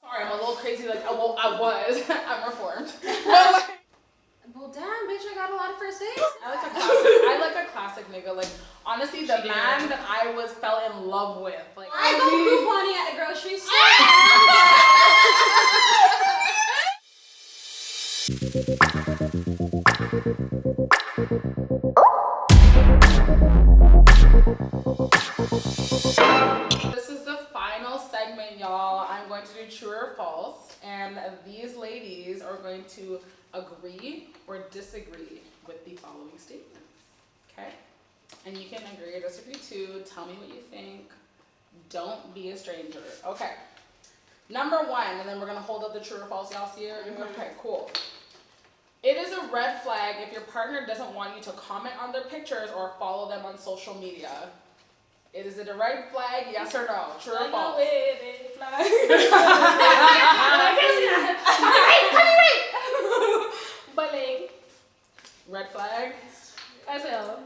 Sorry, I'm a little crazy. Like, well, I was. I'm reformed. Well, damn, bitch, I got a lot of first dates. I like a classic nigga. Like, honestly, the man that I fell in love with. Like, I go couponing at the grocery store. This is the final segment, y'all. I'm going to do true or false, and these ladies are going to agree or disagree with the following statements. Okay? And you can agree or disagree too. Tell me what you think. Don't be a stranger. Okay. Number one, and then we're gonna hold up the true or false. Y'all see it? Okay, cool. It is a red flag if your partner doesn't want you to comment on their pictures or follow them on social media. Is it a red flag? Yes or no? True or false? Red flag. But like, Red flag? as hell.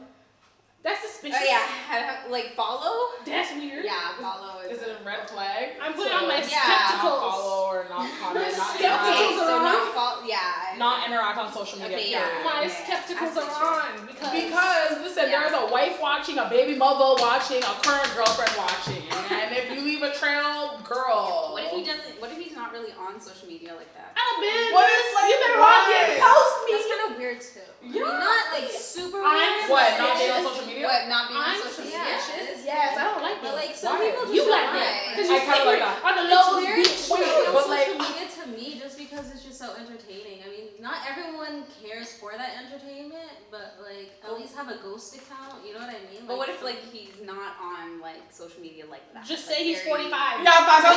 That's suspicious. Oh yeah, like follow? That's weird. Yeah, follow Is it a red flag? I'm putting on my Not skepticals. follow or not comment, not Skepticals interact, are so on. not follow. Yeah. not interact on social media. Okay, period. yeah. My skepticals are on Because listen, Yeah. there's a wife watching, a baby mother watching, a current girlfriend watching, and if you leave a trail, girl. What if he doesn't? What if he's not really on social media like that? I've been. What is like? You better what? not get post me. That's kind of weird too. Yeah. I mean, not like super I'm weird. What? but Not it's being on just- social media? What? Not being on I'm social media? suspicious. Yes, I don't like But that. like some Why? people just You like don't that like. because I you kinda sit like here that. on the It's low weird beach. to be on but social like- media to me just because it's just so entertaining. I mean, not everyone cares for that entertainment, but like at least have a ghost account. You know what I mean? But what if like he's not on like social media like that? Just Like, say he's very- 45. Yeah, fast. I'm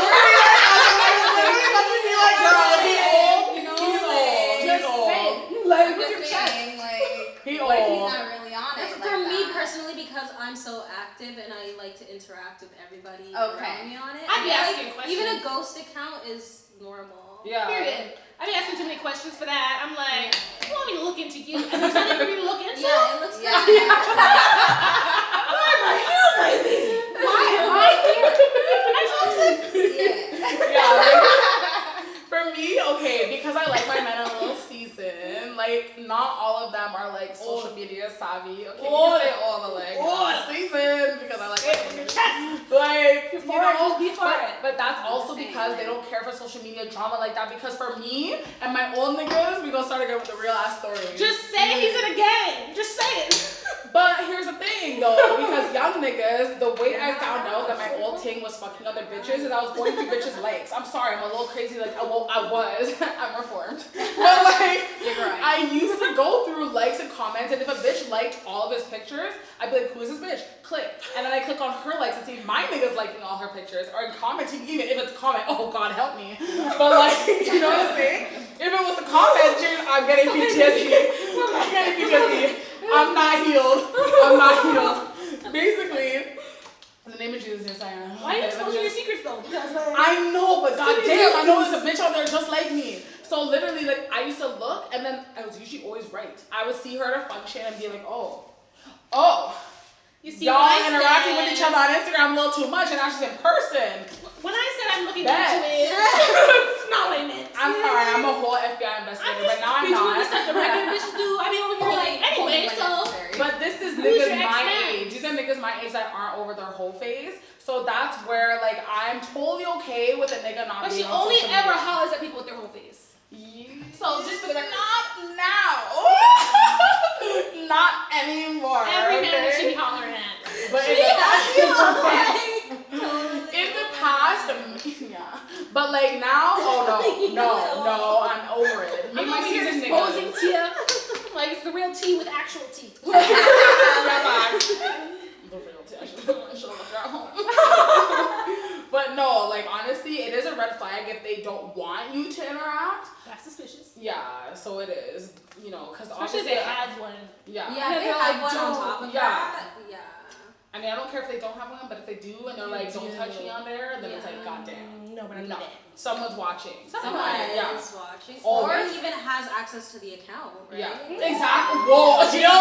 literally about to be like, girl, he old. You know, He's like, old. He's Just old. say. I'm Like, with your just chest. saying, like, He what if he's old. not really on it? For like me that? personally, because I'm so active and I like to interact with everybody Okay. around me on it. I'd be I feel asking like questions. even a ghost account is normal. Yeah. Period. I be asking too many questions for that. I'm like, you want me to look into you? And there's nothing for me to look into? Yeah, it looks Yeah. Why am I here, baby? Why am I here? I'm so upset. Yeah, like, for me, okay, because I like my men a little seasoned, like, not all of them are, like, social media savvy, okay, you can say all the, like, seasoned, because I like my men. Like, you know, but that's also because they don't care for social media drama like that, because for me and my old niggas, we gonna start again with the real ass story. Just say he's in a gang. Just say it. But here's the thing though, because young niggas, the way I found out that my old ting was fucking other bitches is I was going through bitches' likes. I'm sorry, I'm a little crazy, like, well, I was. I'm reformed. But like, I used to go through likes and comments, and if a bitch liked all of his pictures, I'd be like, who is this bitch? Click. And then I click on her likes and see my niggas liking all her pictures, or commenting, even if it's a comment, oh God help me. But like, you know what I'm saying? If it was a comment, dude, I'm getting PTSD. I'm getting PTSD. I'm not healed. I'm not healed. Basically, in the name of Jesus, yes I am. Why are you Okay, let me exposing your just- secrets though? Because like, I know, but goddamn, I know there's a bitch out there just like me. So literally, like, I used to look, and then I was usually always right. I would see her at a function and be like, oh, you see, y'all when I interacting said- with each other on Instagram a little too much, and now she's in person. When I said I'm looking Bet. into it, it's not what I meant. I'm sorry, I'm a whole FBI investigator, but now I'm be doing the not. stuff the regular bitches do. I be over here like, anyway, so. But this is Who's niggas your my ex-man? age. These are niggas my age that aren't over their whole phase. So that's where, like, I'm totally okay with a nigga not But she being on only social ever media. hollers at people with their whole face. So just for the record, not now. Not anymore. Every man that she okay? be hollering at. But in the past, yeah. But like now, oh no, I'm over it. Me I'm and my over here seasoned exposing niggas. tea like it's the real tea with actual tea. Yeah, facts. The real tea. I should have left her at home. But no, like honestly, it is a red flag if they don't want you to interact. That's suspicious. Yeah, so it is. You know, because Especially obviously, if they had one. yeah. Yeah, if they they're have like, one on don't- top of yeah. that. Yeah. I mean, I don't care if they don't have one, but if they do and they're like, don't touch me on there, then it's like, goddamn. No, but I'm No, not. someone's watching. Someone yeah. is watching, Always. or even has access to the account, right? Yeah, exactly. Whoa, yo,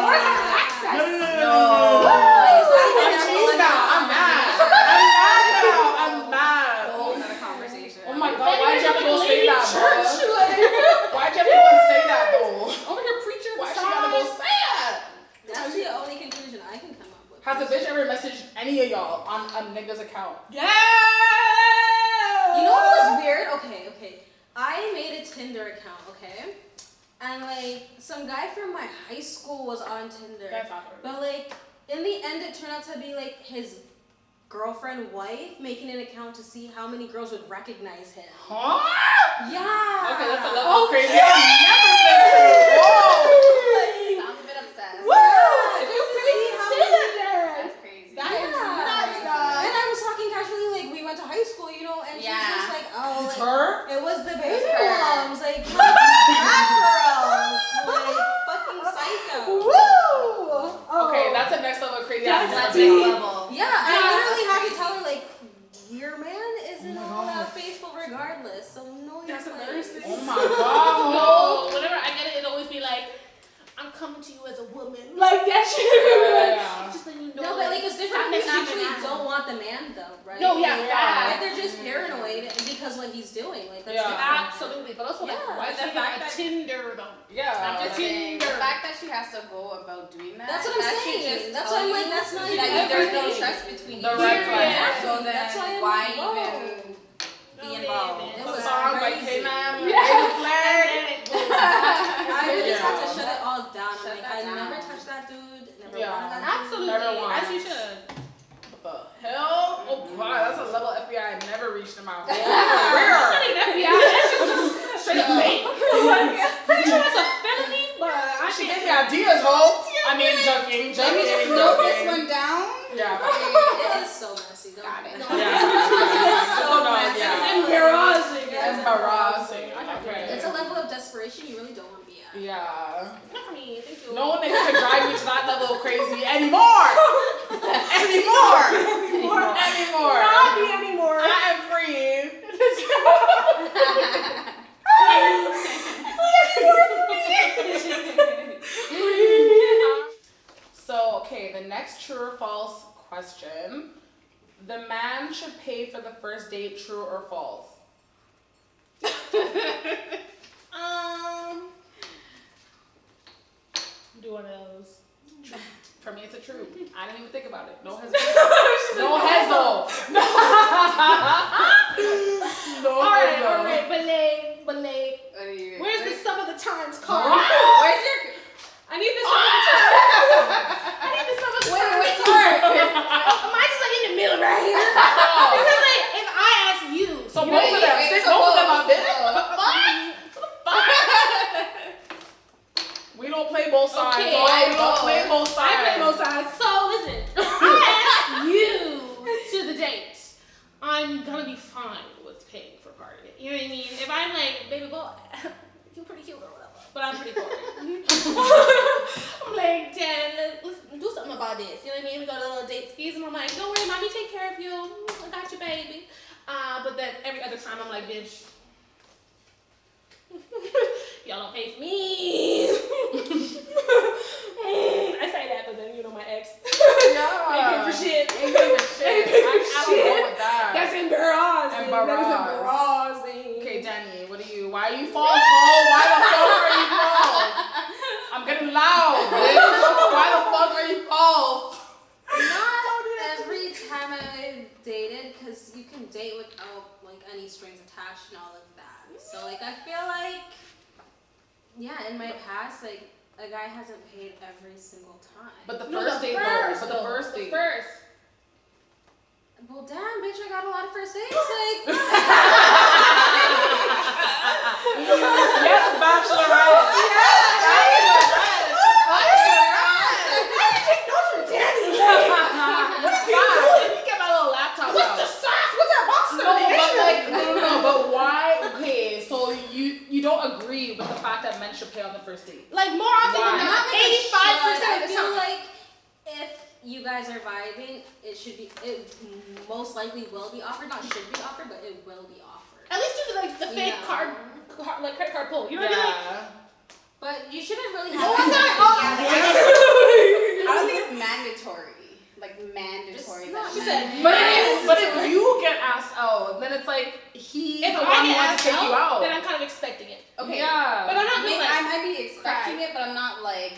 Or has access. No. Like, it's not I'm like cheese everyone now. has I'm mad. access. I'm mad Has a bitch ever messaged any of y'all on a nigga's account? Yeah. You know what was weird? Okay. I made a Tinder account, okay? And like some guy from my high school was on Tinder. That's awkward. But like in the end it turned out to be like his girlfriend wife making an account to see how many girls would recognize him. Huh? Yeah. Okay, that's a level crazy. I've never been through. Whoa. Sounds a bit obsessed. Woo! Just to see how many. That's crazy. That is nuts, dog. And I was talking casually, like we went to high school, you know, and she was Yeah. just like, oh, It's like, her? it was the baby It's her. moms, like fat girls, like fucking psycho. Woo! Okay, that's a next level crazy. That's I've next never been. level. Yeah, I literally had to tell her like, your man isn't Oh my all God. that faithful regardless, so know your That's place. embarrassing. Oh my god. No, whenever I get it, it'll always be like, I'm coming to you as a woman. Like that shit. Yeah. Just letting you know. No, but like it's different Stop when you messaging actually me. don't want the man though, right? No, yeah, Yeah. Like facts. they're just paranoid because what he's doing. Like that's Yeah. different. Absolutely. But also, like, Yeah. why The is she fact on that- Tinder though? Yeah. I'm just saying, the Tinder. fact that she has to go about doing that. That's what I'm that should saying. just That's tell why I'm like, you that's not that even there's no everything. trust between The you. red flag. Exactly. So then That's why I'm why like, whoa. even be involved? It It's was a song by crazy. K-Man. Yeah. Red flag. I really Yeah. had to shut it all down. Shut Like that I down. never touched that dude. Never Yeah. wanted that dude. Absolutely. Never once. As you should. What the hell? Oh god, that's a level FBI I never reached in my whole That career. ain't FBI. That's just straight up bait. Pretty sure that's a felony, but I She can't. gave me ideas, ho. I mean, joking. Let me just note this one down. Yeah. It is so messy. Don't Got it. don't- Yeah. So No, messy. yeah. Embarrassing. Embarrassing. Okay. It's a level of desperation you really don't want to be at. Yeah. Not for me. Thank you. No nigga can drive me to that level of crazy anymore. Anymore. Not me anymore. I am free. So, okay, the next true or false question. The man should pay for the first date, true or false? Do one of those. For me, it's a true. I didn't even think about it. No hesitation. No hezo. No All hezo. right, but like, What are you- where's the sum of the times card? Where's your? I need the sum of the times. I need the sum of the times Wait, card. Am I just like in the middle right here? Because like, if I ask you, So you both know, of them, wait, stick so both of them both. up there. We don't play both sides. Okay, Oh, I we don't know. play both sides. I play both sides. So listen, if I ask you to the date, I'm gonna be fine with paying for part of it. You know what I mean? If I'm like, baby boy, you're pretty cute or whatever, but I'm pretty poor. I'm like, Dad, let's do something about this. You know what I mean? We go to a little date skis, and I'm like, don't worry, mommy, take care of you. I got you, baby. But then every other time, I'm like, bitch. Y'all don't pay for me. I say that, but then you know my ex. Ain't pay for shit. Ain't pay for shit. I don't go with that. That's embarrassing. Embarrassing. That is embarrassing. Okay, Jenny, what are you? Why are you false, ho? Why the fuck are you false? I'm getting loud, bitch. Why the fuck are you false? Not every time I dated, because you can date without like any strings attached and all of that. So like I feel like, yeah, in my past, like a guy hasn't paid every single time. But the No, first the date, first, though. But the first date. First. Well, damn, bitch, I got a lot of first dates. Like, Yes, bachelorette. You get my little laptop out. sauce? What's that box? No, but like, no, but why? Okay, so you don't agree with the fact that men should pay on the first date? Like more often Why? than not not, like a 85% should. of the I feel time. like if you guys are vibing, it most likely will be offered. Not should be offered, but it will be offered. At least do like the fake Yeah. card, like credit card pull. You know what I mean? Yeah. But you shouldn't really Oh, have. what's that? I don't think it's mandatory. Like mandatory. It's not that She men- said, But if you get asked out, then it's like he's If the one I who get wants asked to take you out. then I'm kind of expecting it. Okay. Yeah. But I'm not I mean, being I like, might be expecting it, but I'm not like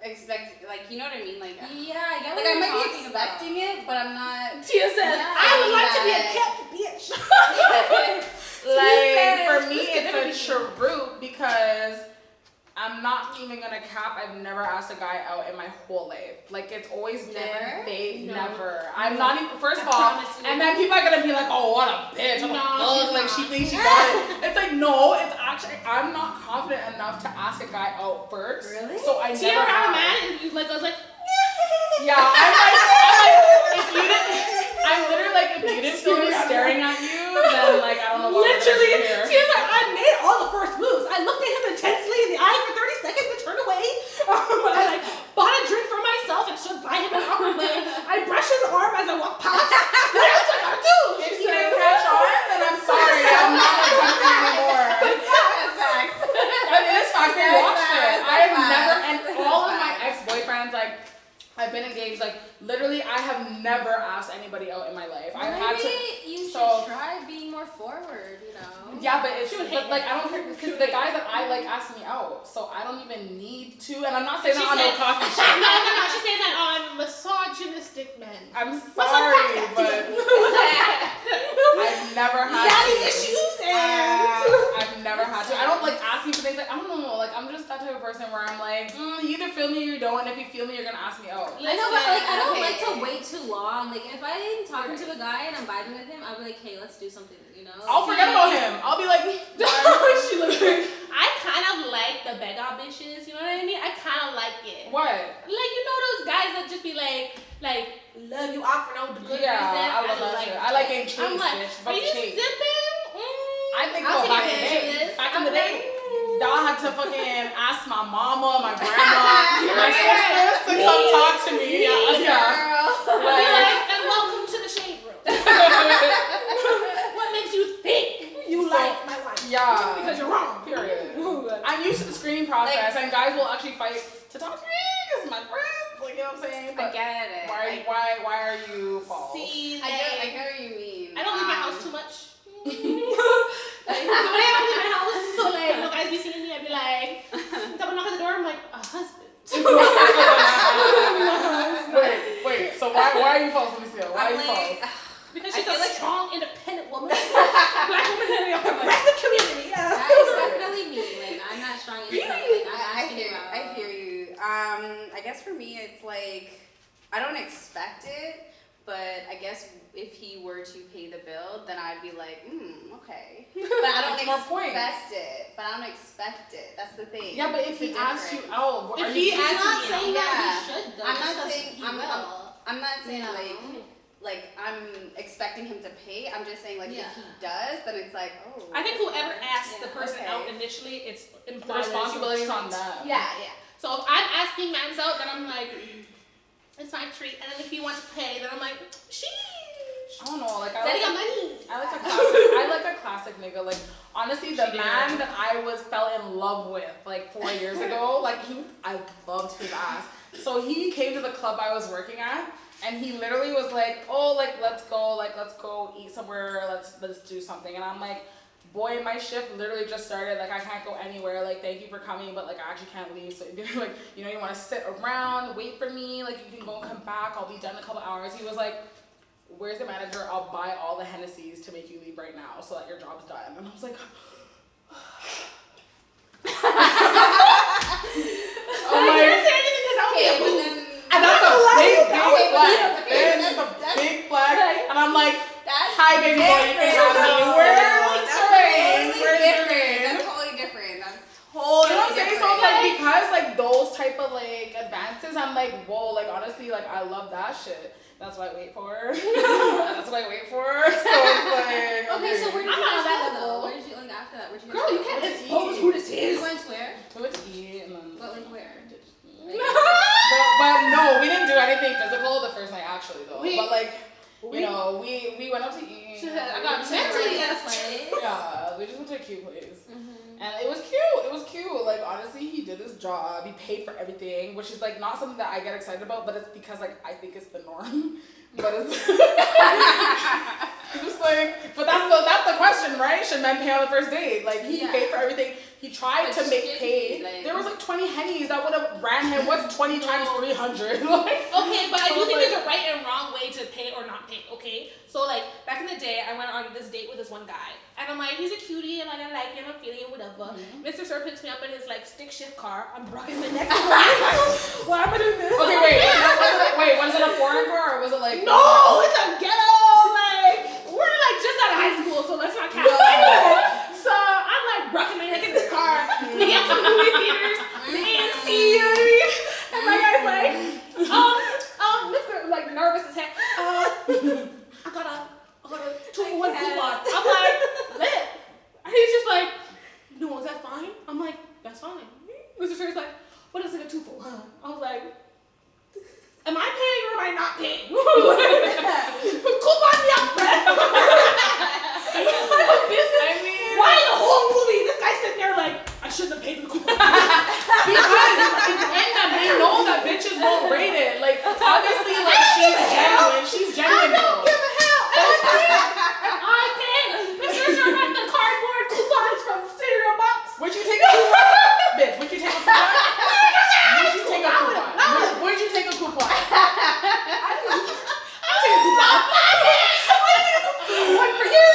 expect, like, you know what I mean? Like, Yeah, I get like what I you're might be talking expecting it, but I'm not. Tia says, Yeah. I would like to be a That- kept bitch. Like for me, Just get it's a truth because I'm not even gonna cap. I've never asked a guy out in my whole life. Like it's always been Never? they No. never. I'm not even. First of I all, promise you. and then people are gonna be like, "Oh, what a bitch!" I'm No, like, she's like not. she thinks she got it. It's like no. It's actually I'm not confident enough to ask a guy out first. Really? So I Tia never ever had a have. man and you like, I was like, Yeah, I'm like, if you didn't, I'm literally like, if you didn't feel me staring at you, then like, I don't know what literally, here. Tia's like, I made all the first moves. I looked at him intensely in the eye for 30 seconds and turned away. I like bought a drink for myself and stood by him in an awkward way. I brushed his arm as I walked past. What else I gotta do? If you didn't catch on, then I'm sorry, I'm not a junkie anymore. That's facts. I mean, it's fine, we That's watched it. facts, I have that's never, facts, and that's all of my facts. ex-boyfriends, like, I've been engaged, like, literally, I have never asked anybody out in my life. I've had to. Maybe you should so- try being more forward, you know? Yeah, but it's She would but hate like me. I don't care because the guys that I like ask me out, so I don't even need to. And I'm not saying She that on no said- coffee No, shit. no, she's saying that on misogynistic men. I'm What's up, sorry, podcast? but I've never had Daddy to. issues and I've never had to. I don't like asking for things. Like I don't know. Like I'm just that type of person where I'm like, you either feel me or you don't. And if you feel me, you're gonna ask me out. I know, but like I don't okay. like to wait too long. Like if I'm talking to a guy and I'm vibing with him, I'll be like, hey, let's do something, you know? I'll forget about him. I'll be like, she looks like, I kind of like the bega bitches, you know what I mean? I kind of like it. what? Like, you know those guys that just be like, love you, offer no good Yeah, reason? I love that shit. I like getting chased, I'm like, bitch. are Fuck you chase. sipping? I think I'll about take back in the advantage of day. this. Back in the I'm day, like, y'all had to fucking ask my mama, my grandma, my Yeah. sisters to come talk to me. Yeah. I'll be Girl. like, and welcome to the shade room. What makes you think you So, like my wife? Yeah. Because you're wrong. Period. I'm used to the screening process, and guys will actually fight to talk to me because my friends, like you know what I'm saying. I But get it. why are you false? See, I get like, what you mean. I don't leave my house too much. Like, the way I don't leave my house, so like, no guys be seeing me, I'd be like, double knock at the door, I'm like, a husband. wait. So why are you false, Lucille? Why are I'm you false? like, Because I she's feel a like- strong, independent woman. Black woman in a progressive community. That is definitely me. Like I'm not strong independent. Like I'm I asking you out. hear you. I guess for me, it's like I don't expect it, but I guess if he were to pay the bill, then I'd be like, okay. But I don't That's more point. expect it. But I don't expect it. That's the thing. Yeah, but if It's he the asks you difference. out, are If you he I'm asks not me saying Yeah. that he should though. I'm just not 'cause saying- he I'm- will. I'm not saying No. like I'm expecting him to pay. I'm just saying like Yeah. if he does, then it's like oh. I think whoever asks the Yeah, person okay. out initially, it's the implied that it's responsibility is your on treat. them. Yeah. So if I'm asking mans out, then I'm like, it's my treat. And then if he wants to pay, then I'm like, sheesh. I don't know, like Daddy got money. I like a classic nigga. Like honestly, the She did. man that I fell in love with like 4 years ago, like I loved his ass. So he came to the club I was working at, and he literally was like, "Oh, like let's go eat somewhere, let's do something." And I'm like, "Boy, my shift literally just started. Like I can't go anywhere. Like thank you for coming, but like I actually can't leave. So like you know you want to sit around, wait for me. Like you can go and come back. I'll be done in a couple hours." He was like, "Where's the manager? I'll buy all the Hennessy's to make you leave right now so that your job's done." And I was like, I can't say anything because I'll Okay, be but a then and that's a big Okay, but flag. okay, Then that's a big flag. And I'm like, that's "Hi, baby boy, you can have me. Where's the ring? Where's the ring?" That's totally different. That's You totally know what I'm saying? different. So it's like because like those type of like advances, I'm like, whoa, like honestly, like I love that shit. That's what I wait for. That's what I wait for. So it's like Okay, so where did I'm you not on guys that go level. though? Where did you like after that? Where did you Girl, you guys can't What is expose he? who this go? is. You went where? we went to eat and then. What like where? But no, we didn't do anything physical the first night actually though. But like, you know, we went out to eat. I got Mentally mentally at a place. Yeah, we just went to a cute place. Mm-hmm. And it was cute. It was cute. Like honestly, he did his job. He paid for everything, which is like not something that I get excited about, but it's because like I think it's the norm. But it's just like, but that's the question, right? Should men pay on the first date? Like he Yeah. paid for everything. he tried to But make shit, pay. like- There was like 20 hennies that would have ran him. What's 20 times 300? Like, Okay, but I do So, think like- there's a right and wrong way to pay or not pay, okay? So, like, back in the day, I went on this date with this one guy. And I'm like, he's a cutie, and like, I like him, I'm feeling him, whatever. Mr. Sir picks me up in his, like, stick shift car. I'm rocking my neck. Why am I doing this? okay, was it a foreign car or was it like? No, it's a ghetto. Like, we're like just out of high school, so let's not count. So I'm like rocking my neck in this car. We get to the movie theaters, the AMC, you know what I mean? And my guy's like, Mr. like nervous as heck. I got a 2-for-1 coupon. I'm like, lit. And he's just like, no, is that fine? I'm like, that's fine. Mr. Sher's like, what is it, a 2-for-1? I was like, am I paying or am I not paying? Coupon me up, man. I mean, Why the whole movie? This guy sitting there like, I shouldn't have paid the coupon. because in them, they know that bitches won't rate it. Like, obviously, like, she's genuine. She's genuine. I don't give a hell. I pay. Mr. Sir had the cardboard coupons from cereal box. Would you take a coupon? Bitch, would you take a coupon? Would you take a coupon? Would you take a coupon? One for you.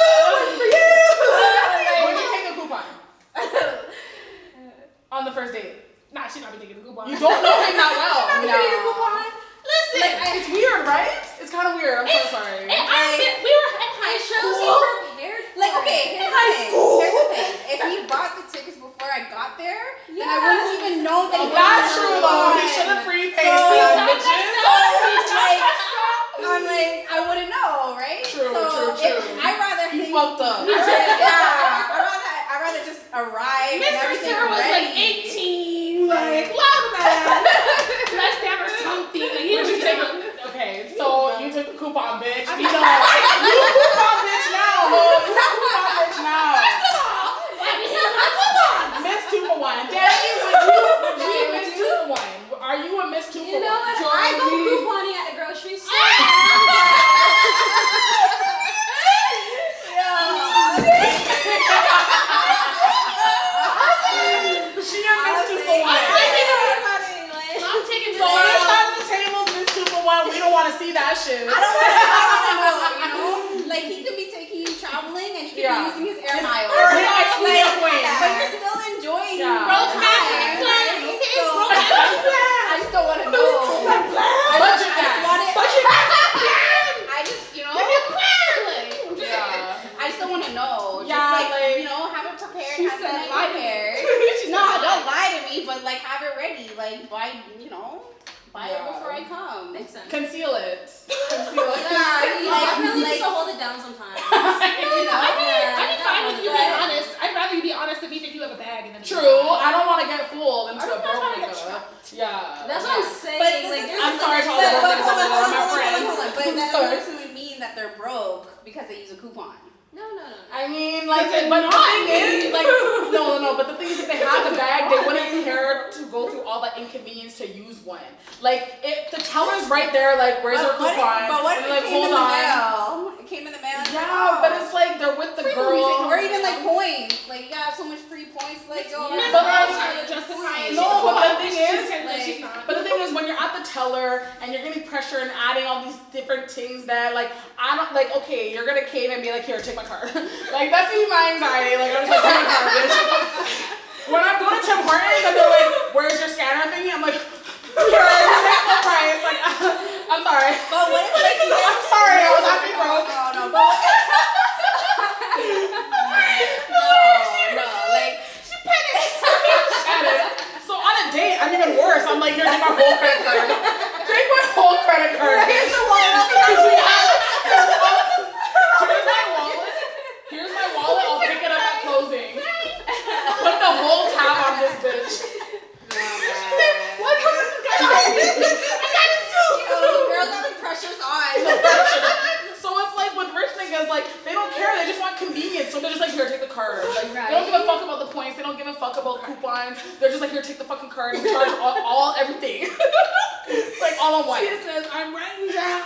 Would you take a coupon? On the first date. Nah, she's not be taking the coupon. You don't know him that well. Listen, Like, it's weird, right? It's kind of weird. I'm so sorry. we were in high school. prepared. Like, okay, here's the thing. Here's the thing. If he bought the tickets before I got there, then I wouldn't even know that he That's was true, on though. the He should have line. prepaid So, for them like, bitches. I'm like, I wouldn't know, right? True, so true. I'd rather You hang- fucked up. Yeah, I'd rather just arrive and Mr. everything Sir was like ready. 18, like loud man. Let's down or something. Like, he Would you was take young. Okay, so you took a coupon, bitch. You know. You a coupon bitch now, ho. You a coupon bitch now. Miss 2-for-1. Daddy, would you miss 2-for-1? Are you a miss 2-for-1? You know what? I go couponing at the grocery store. She a miss 2-for-1. I'm taking So next time the table's miss 2-for-1, we don't want to see that shit. I don't know, you know? Like, he could be taking you traveling and he could Yeah. be using his air miles. Or his Expedia points. But you're still enjoying Yeah. your Broke time, magic right? plan. So, I just don't want to know. Budget I just guys. want it. I just, you know, Yeah. I just don't want to know. Yeah, Just like, you know, have it prepared, she have the said night lie to me. prepared. No, don't lie to me, but like have it ready. Like buy, you know, buy Yeah. it before I come. Makes sense. Conceal it. Conceal it. Yeah, Definitely like, just to hold it down sometimes. you know, I'd be fine with you being but- honest. I'd rather you be honest than me think you have a bag and then True. I don't want to get fooled into I'm a not broke trying to get nigga. trapped. Yeah. That's what I'm saying. But like, this- I'm sorry to all the But broke niggas hold out on, there, hold my on, friends. hold on. But I'm that sorry. doesn't necessarily mean that they're broke because they use a coupon. no. I mean, like, but the thing is, like, no, but the thing is, if they had the bag, they wouldn't care to go through all that inconvenience to use one. Like, if the teller's right there, like, where's your But coupon? But what if and it like, came hold in the on. mail? It came in the mail. and Yeah, but it's like they're with the girl. or even like points. Like you got so much free points. Like yo, Miss But Girl's like- trying to justify it. No, She's but cool. the thing is, She's not. But the thing is, when you're at the teller and you're getting pressure and adding all these different things that, like, I don't, like, okay, you're gonna cave and be like, here, take my card. Like, that's me, my anxiety. Like, I'm just like, take my card, bitch. When I'm going to Tim Hortons and they're like, where's your scanner thingy? I'm like, here, take the price. Like, I'm sorry. But what if like you I'm sorry, I was happy broke. No, but no, like At it. So on a date, I'm even worse. I'm like, here, take my whole credit card. Take my whole credit card. here's the one. Here's my wallet. I'll pick it up at closing. Put the whole tab on this bitch. What happened to this guy? I got it too. Girl, got the pressure's on. So it's like with rich niggas, like they don't care. They just want convenience. So they're just like, here, take the card. Like they don't give a fuck about the points. They don't give a fuck about coupons. They're just like, here, take the fucking card and charge all everything. Like all on one. She says, I'm writing down.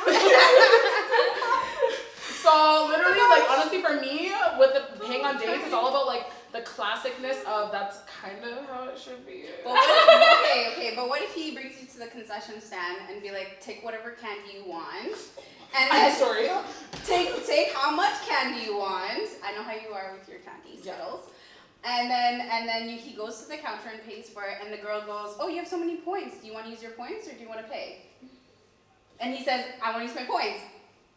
So literally, like honestly, for me, with the paying on dates, it's all about like the classicness of that's kind of how it should be. But what if, but what if he brings you to the concession stand and be like, take whatever candy you want, and I have a story. take how much candy you want. I know how you are with your candy, Skittles. And then he goes to the counter and pays for it, and the girl goes, oh, you have so many points. Do you want to use your points or do you want to pay? And he says, I want to use my points.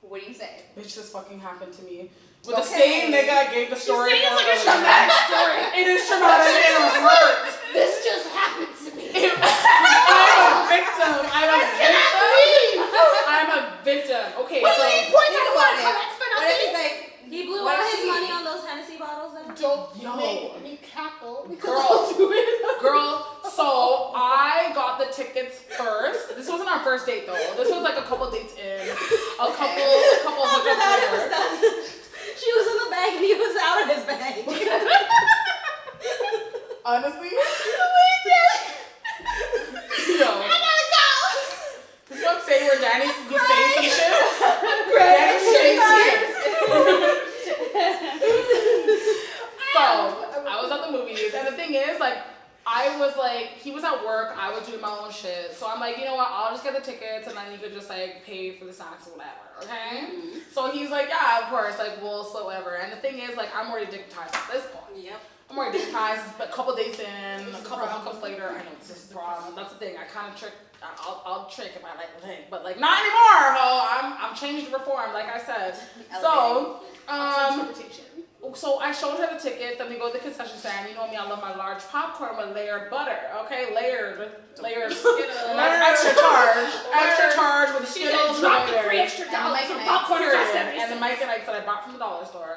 What do you say? Bitch, this fucking happened to me. With the same nigga I gave the story She's saying for. it's like a traumatic story. It is traumatic and it hurts. This just happened to me. I'm a victim. I'm a victim. Okay, Wait, so wait, points think are about worth it. collect for What if nothing. he's like, He blew what all if his she- money on those Hennessy bottles then? Don't Yo. make me cackle because Girl. I'll do it. Girl, so I got the tickets first. This wasn't our first date though. This was like a couple dates in. A couple After that, it was hookups later. done. She was in the bag and he was out of his bag. Honestly, I yo, gotta go. this is what I'm saying where Danny's be saying some shit. Danny's saying shit. So I was at the movies, and the thing is, like, I was like, he was at work, I was doing my own shit. So I'm like, you know what? I'll just get the tickets, and then you could just like pay for the snacks or whatever. Okay? So he's like, yeah, of course, like we'll split whatever. And the thing is, like, I'm already dignitized at this point. Yep. I'm already dignitized, but a couple days in, a couple hookups later, I know this is the problem. That's the thing. I kind of trick. I'll trick if I like the thing, but like not anymore. Ho, I'm changed, reformed, like I said. So, Interpretation. so I showed her the ticket. Then we go to the concession stand. You know me, I love my large popcorn with layered butter. Okay, layered. And that's extra charge with the She Skittles. said, drop the layered. 3 extra dollars Mike for and popcorn Period. costs 70 And the cents. Mike and Ike that I bought from the dollar store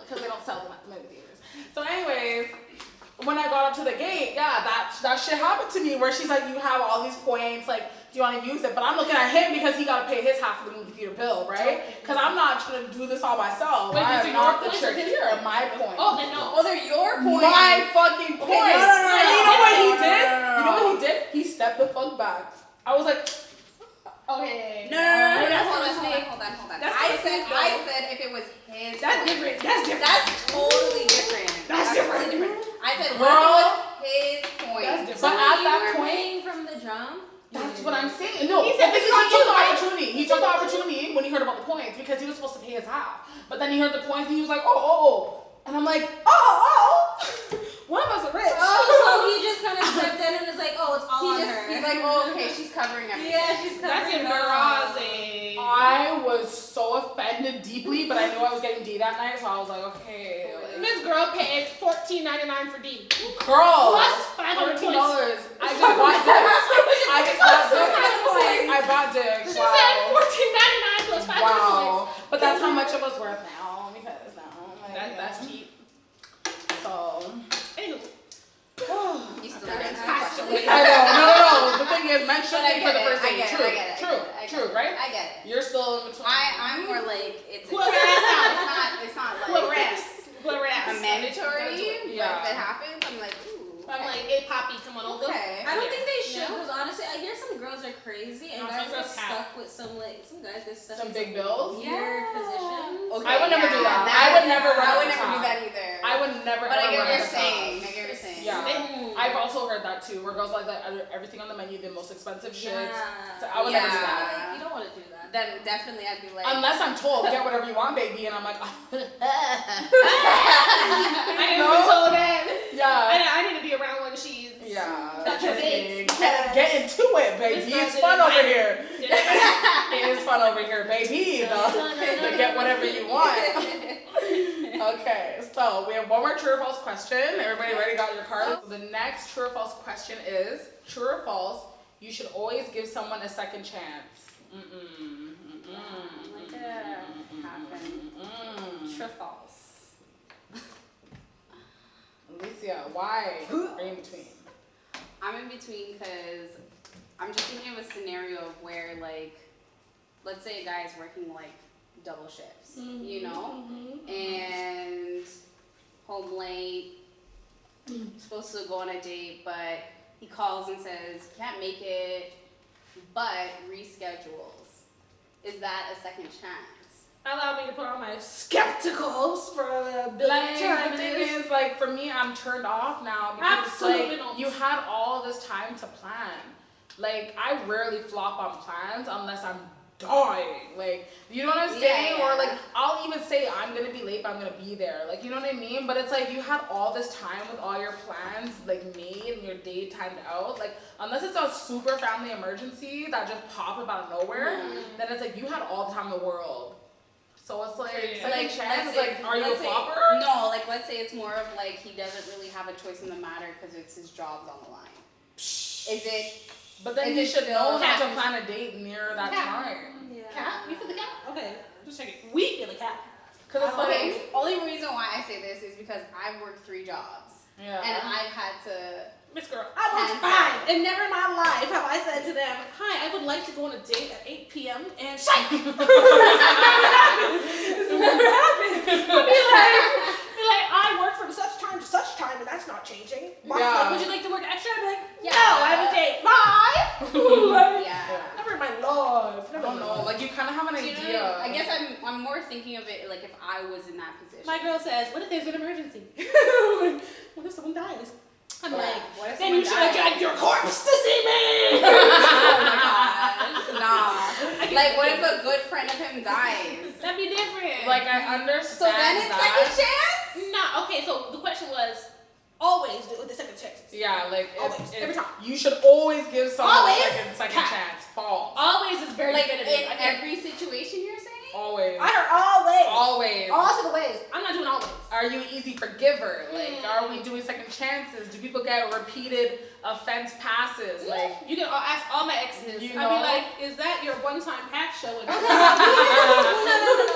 because they don't sell them at the movie theaters. So, anyways, when I got up to the gate, yeah, that shit happened to me where she's like, you have all these points, like, do you want to use it? But I'm looking at him because he got to pay his half of the movie theater bill, right? Because I'm not trying to do this all myself. Wait, I these am are your not the points or trick his here. points? My point. Oh, then no. oh, they're your points. My fucking point. Okay, no. And you know what he No, did? no. You know what he did? He stepped the fuck back. I was like, Okay. No, hold on. That's I different, said if it was his That's points. different. That's different. That's totally different. That's totally different. I said Girl. what if it was his points. That's different. So But at you that were point- paying from the jump? that's what I'm saying. No, He said but this he is on took you, the right? opportunity. He took the opportunity when he heard about the points because he was supposed to pay his half. But then he heard the points and he was like, oh. And I'm like, oh. One of us are rich. Oh, so he just kind of stepped in and was like, oh, it's all on her. He's like, oh, okay, she's covering everything. Yeah, she's That's covering it all. embarrassing. I was so offended deeply, but I knew I was getting D that night, so I was like, okay. Like, This girl paid $14.99 for D. girl, Plus $500 $14. I just bought dick. I bought dick. She Wow. said $14.99 plus $500. Wow. But that's how much it was worth now because now like, That's cheap. So. You Anywho. still That's didn't passion. question. I know. No. The thing is, men should But I pay for the get it, first I date. get it, True. I get it, I True, get it. right? I get it. You're still in between. I'm more like it's Whoever ass it's not like Whoever ass. Whoever a ass. mandatory. Yeah. But if it happens, I'm like, ooh. I'm like, hey, Poppy, come on over. Okay. I don't think they should, Yeah. because honestly, I hear some girls are crazy and No, guys some get girls have. stuck with some guys get stuck Some in big bills. weird positions. Okay, I would never do that. that I would never run I at would the never do top. that either. I would never. But I ever get run what at you're the top. saying. I get what you're saying. Yeah. I've also heard that too, where girls like everything on the menu, the most expensive shit. So I would never do Yeah. that. Like, you don't want to do that. Then definitely I'd be like. Unless I'm told, get whatever you want, baby, and I'm like, I didn't even told that. yeah. I need to be around when she's. Yeah. That's your date. Get into it, baby. This It's girl fun didn't over invite here. It is fun over here, baby. To get whatever you want. Okay, so we have one more true or false question. Everybody ready? Got your card? The next true or false question is, true or false, you should always give someone a second chance. Like that happened. True or false? Alicia, why are you in between? I'm in between because I'm just thinking of a scenario of where, like, let's say a guy is working like double shifts, you know, and home late, supposed to go on a date, but he calls and says can't make it, but reschedules. Is that a second chance? allow me to put on my skepticals for the big Like, time. the thing is, like, for me, I'm turned off now because Absolutely like, not. you had all this time to plan. Like, I rarely flop on plans unless I'm dying. Like, you know what I'm saying? Yeah. Or like, I'll even say I'm gonna be late, but I'm gonna be there. Like, you know what I mean? But it's like you had all this time with all your plans like made and your day timed out. Like, unless it's a super family emergency that just pop up out of nowhere, then it's like you had all the time in the world. So it's like, Yeah. second Like, chance let's is say- like, are you a let's say- flopper? No, like let's say it's more of like he doesn't really have a choice in the matter because it's his job's on the line. Is it? But then Is you it should still know how to cat? plan a date near that Cat. time. Yeah. Cat? You feel the cat? Okay, just checking. We feel the cat. Cause it's like, Okay. Only reason why I say this is because I've worked 3 jobs yeah. and I've had to. Miss Girl, I was Hands fine, and never in my life have I said to them, "Hi, I would like to go on a date at 8 p.m." and psych. It's never happened. Be like, I work from such time to such time, and that's not changing. Martha, Yeah. would you like to work extra? I'd be like, Yeah. no, I have a date. Bye. Like, Yeah. never in my life. I Never don't in my know. life. Like, you kind of have an Do you know idea. what I mean? I guess I'm more thinking of it like if I was in that position. My girl says, "What if there's an emergency? What if someone dies?" I'm What? like, What if "Then you should someone have dies? dragged your corpse to see me." Oh my gosh. Nah. I can Like, what if think. a good friend of him dies? That'd be different. Like, I understand So then it's that. second chance? No, okay, so the question was always do the second chances. Yeah, like, Always, every time. You should always give someone Always. a second Cat. chance. False. Always is very Like, definitive. in I can't- every situation you're saying? Always. I heard always. Always. All to the ways. I'm not doing always. Are you an easy forgiver? Like, are we doing second chances? Do people get repeated offense passes? Like, You can ask all my exes. You I'd know? be like, is that your one-time pack show? No.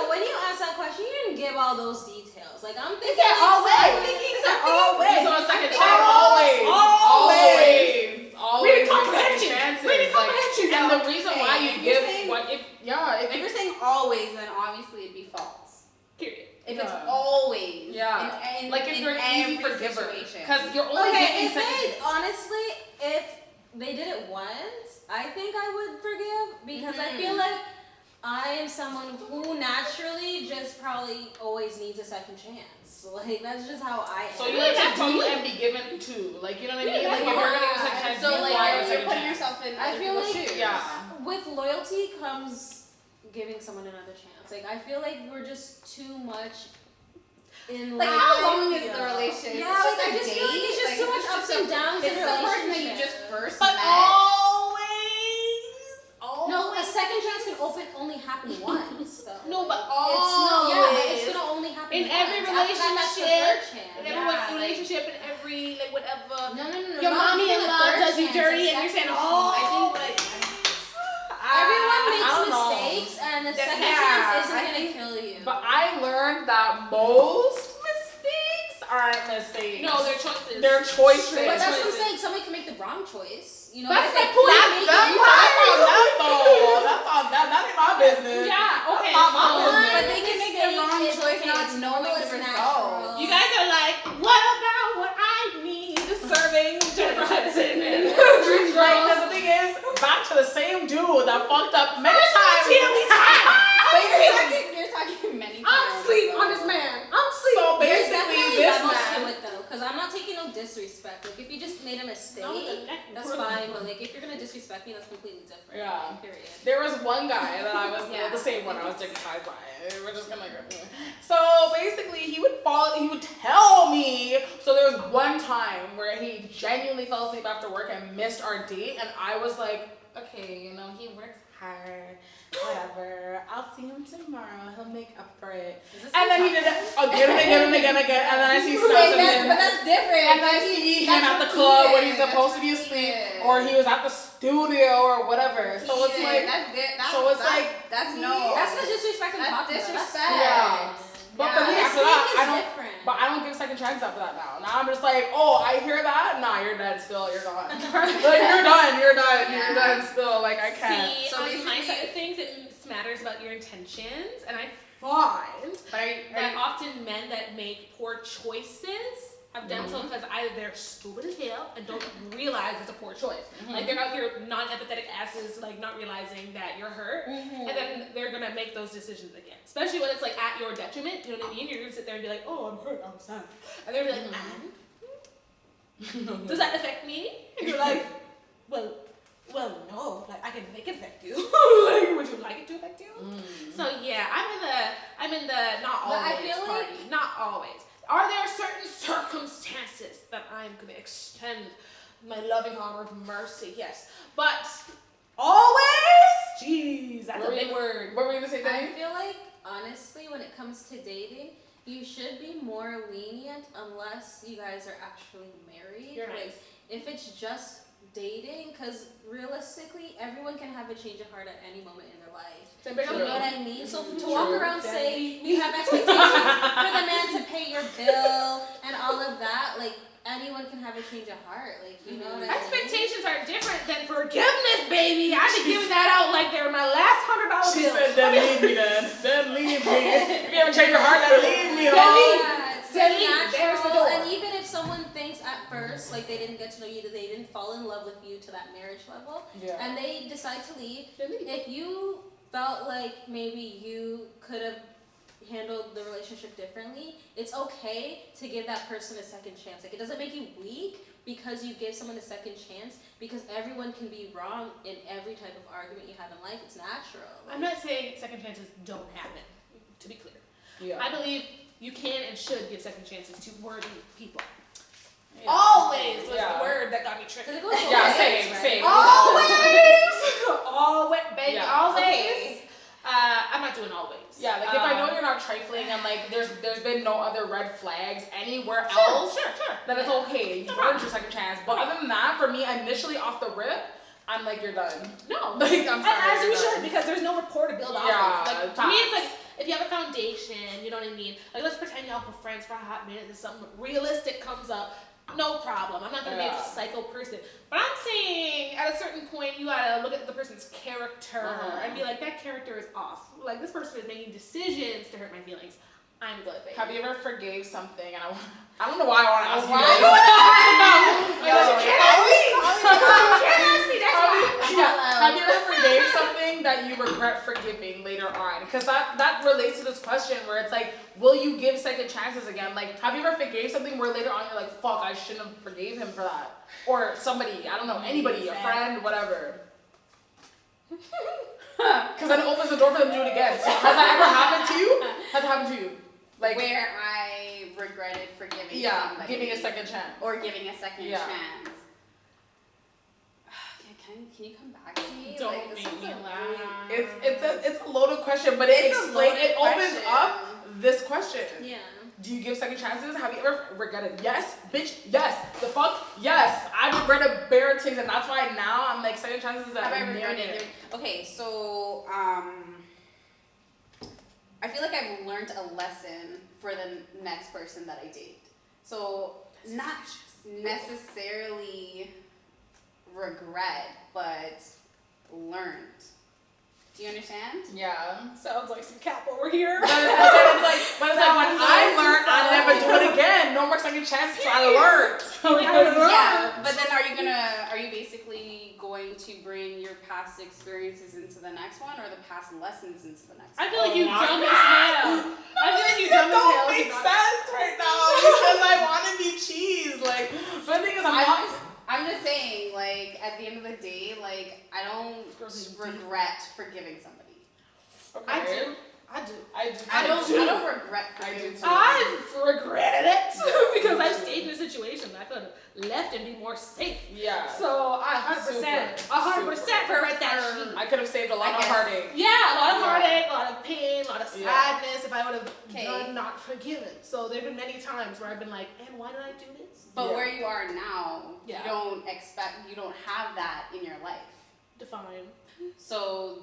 When you ask that question, you didn't give all those details. Like I'm thinking. said like, always. I'm thinking It said something. always. so a second I chance. think- Always. Always. Always. Reading give comprehension. second chances. Reading Like, comprehension, and y'all. the reason Okay, why you if you're give saying- what if If you're saying always, then obviously it'd be false. Period. If it's Yeah. always. Yeah. In, like if in you're an easy every forgiver, situation. because you're only Okay, giving if second. they honestly, if they did it once, I think I would forgive because I feel like I am someone who naturally just probably always needs a second chance. Like that's just how I am. So you Really, like to that's do what- and be given to, like you know what I Really, mean? Like if that's you're what- gonna give a second chance, So you like want a you're second putting chance. yourself in I other feel people's like- shoes. Yeah. With loyalty comes giving someone another chance. Like I feel like we're just too much in Like life. how long is the relationship? Yeah, It's like I a just feel like date? it's just too much it's ups just and downs It's in the a person that you relationship. just first But met. always. No, a second chance can only happen once. Though. No, but It's gonna only happen In once. every After that, that's the relationship, third chance. in every Yeah, relationship, in every like whatever. No. Your not mommy even in a law third does you chance, dirty, a and you're saying, second "Oh, chance. like." Everyone I makes don't know. mistakes, and the second Yeah, chance isn't I gonna think- kill you. But I learned that most mistakes aren't mistakes. No, they're choices. They're choices. But that's what I'm choices. saying. Somebody can make the wrong choice. You know, That's but my they point. can't make That's it on right. them though. That's on them. That ain't my business. Yeah. Okay. That's not my so- business. But they can make the wrong Mistake is choice, okay, not it's knowing normal, the it's result. natural. You guys are like, what about what I need? Serving Jennifer Hudson and Dream Like, Girls. cause the thing is, back to the same dude that fucked up many times. But you're talking many times. I'm asleep on this man. I'm asleep. So There's basically, definitely this levels to man. it though, because I'm not taking no disrespect. Like if you just made a mistake, No, that's fine. But like if you're gonna disrespect me, that's completely different. Yeah. Like, period. There was one guy that I was Yeah. the same one I was dignified by. We're just gonna go. So basically, he would tell me. So there was one time where he genuinely fell asleep after work and missed our date, and I was like, okay, you know, he works hard, whatever. I'll see him tomorrow. He'll make up for it. And then he did it again and again and again and again, and then I see snaps of him. But that's different. And I see him at the club when he's supposed to be asleep, or he was at the studio or whatever. So it's like, that's no. That's the disrespect I'm That's talking about. disrespect. Yeah. But for me, Yeah. after that, Mistake I is don't. different. But I don't give second chances after that now. Now I'm just like, oh, I hear that. Nah, you're dead still. You're gone. Like you're done. You're done. You're done still. Like I can't. See, So on my basically- side of things, it matters about your intentions, and I find But that often men that make poor choices I've done so because either they're stupid as hell and don't realize it's a poor choice. Like they're out here non-empathetic asses, like not realizing that you're hurt, and then they're gonna make those decisions again. Especially when it's like at your detriment. You know what I mean? You're gonna sit there and be like, "Oh, I'm hurt. I'm sad," and they're like, "Does that affect me?" And you're like, "Well, no. Like I can make it affect you. Like, would you like it to affect you?" So yeah, I'm in the not But always I feel party. Not always. Are there certain circumstances that I'm going to extend my loving arm of mercy? Yes. But always? Jeez, that's a big word. What were you gonna say, I Danny? feel like, honestly, when it comes to dating, you should be more lenient unless you guys are actually married. You're Like, nice. if it's just dating, because realistically, everyone can have a change of heart at any moment in their life. So You know what I mean? So to True. walk around saying you have expectations for the man to pay your bill and all of that, like, anyone can have a change of heart. Like, you know what I mean? Expectations are different than forgiveness, baby. I've been giving that out like they're my last $100 She bill. said, "Then leave me, then. Then leave me. If you haven't changed your heart, then leave me, Then ho." leave. Yeah, it's so Delete. There's the natural. door. And even if someone thinks at first, like, they didn't get to know you, that they didn't fall in love with you to that marriage level, Yeah. and they decide to leave, Then leave. if you felt like maybe you could have handled the relationship differently, it's okay to give that person a second chance. Like, it doesn't make you weak because you give someone a second chance, because everyone can be wrong in every type of argument you have in life. It's natural. I'm not saying second chances don't happen, to be clear. Yeah. I believe you can and should give second chances to worthy people. Yeah. Always was Yeah. the word that got me Because triggered. it goes both Yeah, ways, same, right? same. Always! Always, baby, Yeah. always. Okay. I'm not doing always. Yeah, like if I know you're not trifling and like there's been no other red flags anywhere else, Sure. then it's okay. You earned your second chance. But other than that, for me, initially off the rip, I'm like, you're done. No. Like, I'm And sorry. as you you're should, done. because there's no rapport to build off Yeah, of. Like, to me, it's facts. like, if you have a foundation, you know what I mean? Like, let's pretend y'all were friends for a hot minute and something realistic comes up. No problem. I'm not going to be Yeah. a psycho person. But I'm saying at a certain point, you got to look at the person's character and be like, that character is off. Like, this person is making decisions to hurt my feelings. I'm good, baby. Have you ever forgave something? And I don't know why I want to ask you Why this. do I know? Because you Yo, can't ask me. You can't ask me. That's why. Yeah. Have you ever forgave something that you regret forgiving later on? Because that relates to this question where it's like, will you give second chances again? Like, have you ever forgave something where later on you're like, fuck, I shouldn't have forgave him for that? Or somebody, I don't know, anybody, a friend, whatever. Because then it opens the door for them to do it again. So has that ever happened to you? Has it happened to you? Like, where I regretted forgiving yeah, somebody. giving a second chance. Or giving a second Yeah. chance. Can you come back to me? Don't Like, this make is me a laugh. It's a loaded question, but it It's a explains, loaded it opens question. up this question. Yeah. Do you give second chances? Have you ever regretted? Yes, bitch, yes. The fuck? Yes. I regretted bare things, and that's why now I'm like, second chances that Have I I'm regretted married. giving? Okay, so I feel like I've learned a lesson for the next person that I date. So not necessarily regret, but learned. Do you understand? Yeah. Sounds like some cap over here. But then it's like when I learned, I'll never do it again. No more second chances. So I learned. Yeah, but then are you basically going to bring your past experiences into the next one, or the past lessons into the next I one? feel like you Oh my dumb as God. hell. I feel like you It dumb as hell. don't make sense right now because I want to be cheese. Like, but the thing is, I'm just saying, like, at the end of the day, like, I don't regret forgiving somebody. I do. I don't regret I do forgiving too. somebody. I've regretted it because I've stayed in a situation that I could have left and be more safe. Yeah. So I 100%, 100% regret that shit. I could have saved a lot I of guess. heartache. Yeah, a lot of Yeah. heartache, a lot of pain, a lot of Yeah. sadness if I would have Okay. done not forgiven. So there have been many times where I've been like, and why did I do this? But Yeah. where you are now, Yeah. you don't have that in your life. Define. So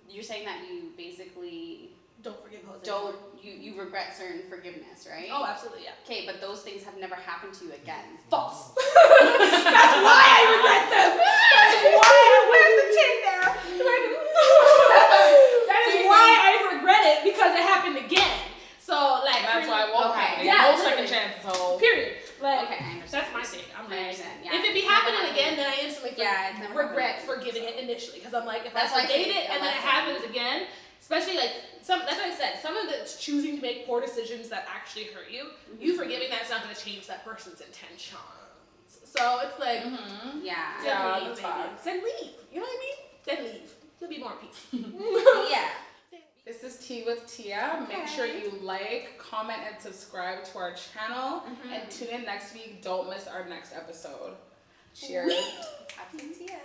you're saying that you basically Don't forgive Jose. you regret certain forgiveness, right? Oh, absolutely, yeah. Okay, but those things have never happened to you again. False. That's why I regret them. That's why where's the tin there? That So is you're why saying- I regret it because it happened again. So like That's why I won't Okay. have it. Yeah, No literally. second chance. So period. Like regret forgiving it initially because I'm like, if That's I why I forgave say it and then it lesson. happens again, especially like that's what I said. Someone that's choosing to make poor decisions that actually hurt you, you forgiving that's not going to change that person's intentions. So it's like, Yeah. Yeah, leave, that's baby. facts. Then leave. You know what I mean? Then leave. You'll be more at peace. Yeah. This is Tea with Tia. Make sure you like, comment, and subscribe to our channel. And tune in next week. Don't miss our next episode. Cheers. Absent Tia.